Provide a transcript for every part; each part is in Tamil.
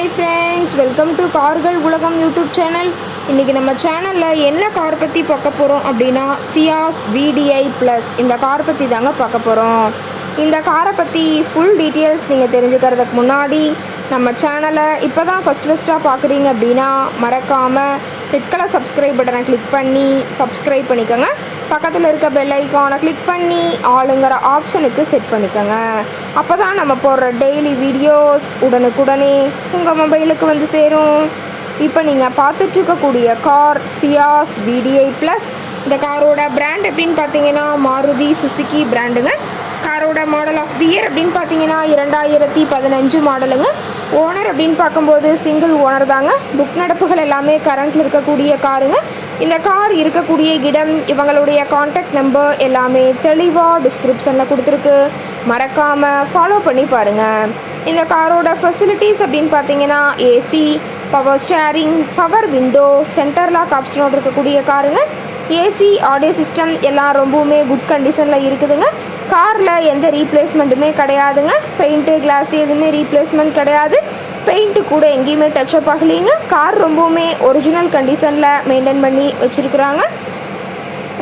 ஹாய் ஃப்ரெண்ட்ஸ், வெல்கம் டு கார்கள் உலகம் யூடியூப் சேனல். இன்றைக்கி நம்ம சேனலில் என்ன கார் பற்றி பார்க்க போகிறோம் அப்படின்னா சியாஸ் VDI ப்ளஸ் இந்த கார் பற்றி தாங்க பார்க்க போகிறோம். இந்த காரை பற்றி ஃபுல் டீட்டெயில்ஸ் நீங்கள் தெரிஞ்சுக்கிறதுக்கு முன்னாடி நம்ம சேனலை இப்போ தான் ஃபஸ்ட்டாக பார்க்குறீங்க அப்படின்னா மறக்காமல் ரெட் கலர் சப்ஸ்கிரைப் பட்டனை கிளிக் பண்ணி சப்ஸ்கிரைப் பண்ணிக்கோங்க. பக்கத்தில் இருக்க பெல் ஐக்கானை கிளிக் பண்ணி ஆளுங்கிற ஆப்ஷனுக்கு செட் பண்ணிக்கோங்க. அப்போ தான் நம்ம போடுற டெய்லி வீடியோஸ் உடனுக்குடனே உங்கள் மொபைலுக்கு வந்து சேரும். இப்போ நீங்கள் பார்த்துட்ருக்கக்கூடிய கார் சியாஸ் VDI ப்ளஸ். இந்த காரோட பிராண்ட் அப்படின்னு பார்த்தீங்கன்னா மாருதி சுசுகி பிராண்டுங்க. காரோட மாடல் ஆஃப் தி இயர் அப்படின்னு பார்த்தீங்கன்னா 2015 மாடலுங்க. ஓனர் அப்படின்னு பார்க்கும்போது சிங்கிள் ஓனர் தாங்க. புக் நடப்புகள் எல்லாமே கரண்ட்டில் இருக்கக்கூடிய காருங்க. இந்த கார் இருக்கக்கூடிய இடம், இவங்களுடைய காண்டாக்ட் நம்பர் எல்லாமே தெளிவாக டிஸ்கிரிப்ஷனில் கொடுத்துருக்கு. மறக்காமல் ஃபாலோ பண்ணி பாருங்கள். இந்த காரோட ஃபெசிலிட்டிஸ் அப்படின்னு பார்த்தீங்கன்னா AC, power steering, power window, centre lock ஆப்ஷனோடு இருக்கக்கூடிய காருங்க. ஏசி, ஆடியோ சிஸ்டம் எல்லாம் ரொம்பவுமே குட் கண்டிஷனில் இருக்குதுங்க. காரில் எந்த ரீப்ளேஸ்மெண்ட்டுமே கிடையாதுங்க. பெயிண்ட்டு, கிளாஸ் எதுவுமே ரீப்ளேஸ்மெண்ட் கிடையாது. பெயிண்ட்டு கூட எங்கேயுமே டச்சப் ஆகலைங்க. கார் ரொம்பவுமே ஒரிஜினல் கண்டிஷனில் மெயின்டைன் பண்ணி வச்சுருக்குறாங்க.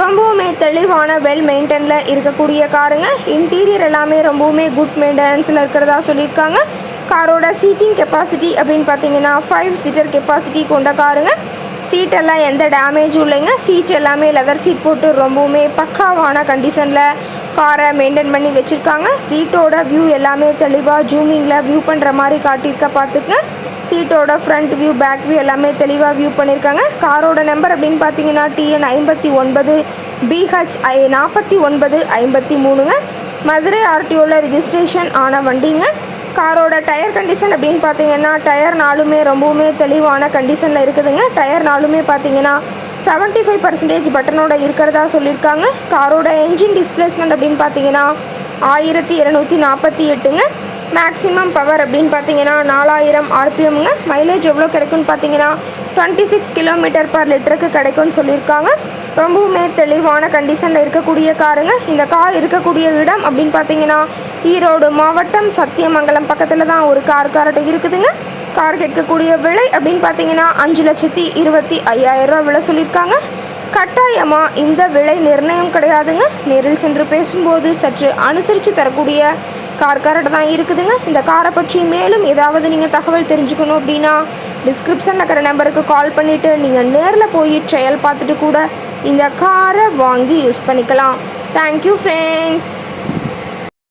ரொம்பவுமே தெளிவான வெல் மெயின்டெனில் இருக்கக்கூடிய காருங்க. இன்டீரியர் எல்லாமே ரொம்பவுமே குட் மெயின்டெனன்ஸில் இருக்கிறதா சொல்லியிருக்காங்க. காரோட சீட்டிங் கெப்பாசிட்டி அப்படின்னு பார்த்தீங்கன்னா 5 சீட்டர் கெப்பாசிட்டி கொண்ட காருங்க. சீட்டெல்லாம் எந்த டேமேஜும் இல்லைங்க. சீட் எல்லாமே லெதர் சீட் போட்டு ரொம்பவுமே பக்காவான கண்டிஷனில் காரை மெயின்டைன் பண்ணி வச்சுருக்காங்க. சீட்டோட வியூ எல்லாமே தெளிவாக ஜூமிங்கில் வியூ பண்ணுற மாதிரி காட்டியிருக்க பார்த்துக்குங்க. சீட்டோட ஃப்ரண்ட் வியூ, பேக் வியூ எல்லாமே தெளிவாக வியூ பண்ணியிருக்காங்க. காரோட நம்பர் அப்படின்னு பார்த்தீங்கன்னா TN 59 BH 4953ங்க. மதுரை RTOவில் ரிஜிஸ்ட்ரேஷன் ஆன வண்டிங்க. காரோட டயர் கண்டிஷன் அப்படின்னு பார்த்தீங்கன்னா டயர் நாலுமே ரொம்பவுமே தெளிவான கண்டிஷனில் இருக்குதுங்க. டயர் நாலுமே பார்த்தீங்கன்னா 75% பட்டனோட இருக்கிறதா சொல்லியிருக்காங்க. காரோட என்ஜின் டிஸ்பிளேஸ்மெண்ட் அப்படின்னு பார்த்தீங்கன்னா 1248ங்க. மேக்ஸிமம் பவர் அப்படின்னு பார்த்தீங்கன்னா 4000 RPMங்க. மைலேஜ் எவ்வளோ கிடைக்கும்னு பார்த்தீங்கன்னா 26 km/லிட்டருக்கு கிடைக்கும்னு சொல்லியிருக்காங்க. ரொம்பவுமே தெளிவான கண்டிஷனில் இருக்கக்கூடிய காருங்க. இந்த கார் இருக்கக்கூடிய இடம் அப்படின்னு பார்த்தீங்கன்னா ஈரோடு மாவட்டம் சத்தியமங்கலம் பக்கத்தில் தான் ஒரு கார்கிட்ட இருக்குதுங்க. கார் கேட்கக்கூடிய விலை அப்படின்னு பார்த்தீங்கன்னா 5,25,000 விலை சொல்லியிருக்காங்க. கட்டாயமாக இந்த விலை நிர்ணயம் கிடையாதுங்க. நேரில் சென்று பேசும்போது சற்று அனுசரித்து தரக்கூடிய கார்கிட்ட தான் இருக்குதுங்க. இந்த காரை பற்றி மேலும் ஏதாவது நீங்கள் தகவல் தெரிஞ்சுக்கணும் அப்படின்னா டிஸ்கிரிப்ஷனில் இருக்கிற நம்பருக்கு கால் பண்ணிவிட்டு நீங்கள் நேரில் போய் ட்ரையல் பார்த்துட்டு கூட இந்த காரை வாங்கி யூஸ் பண்ணிக்கலாம். Thank you friends.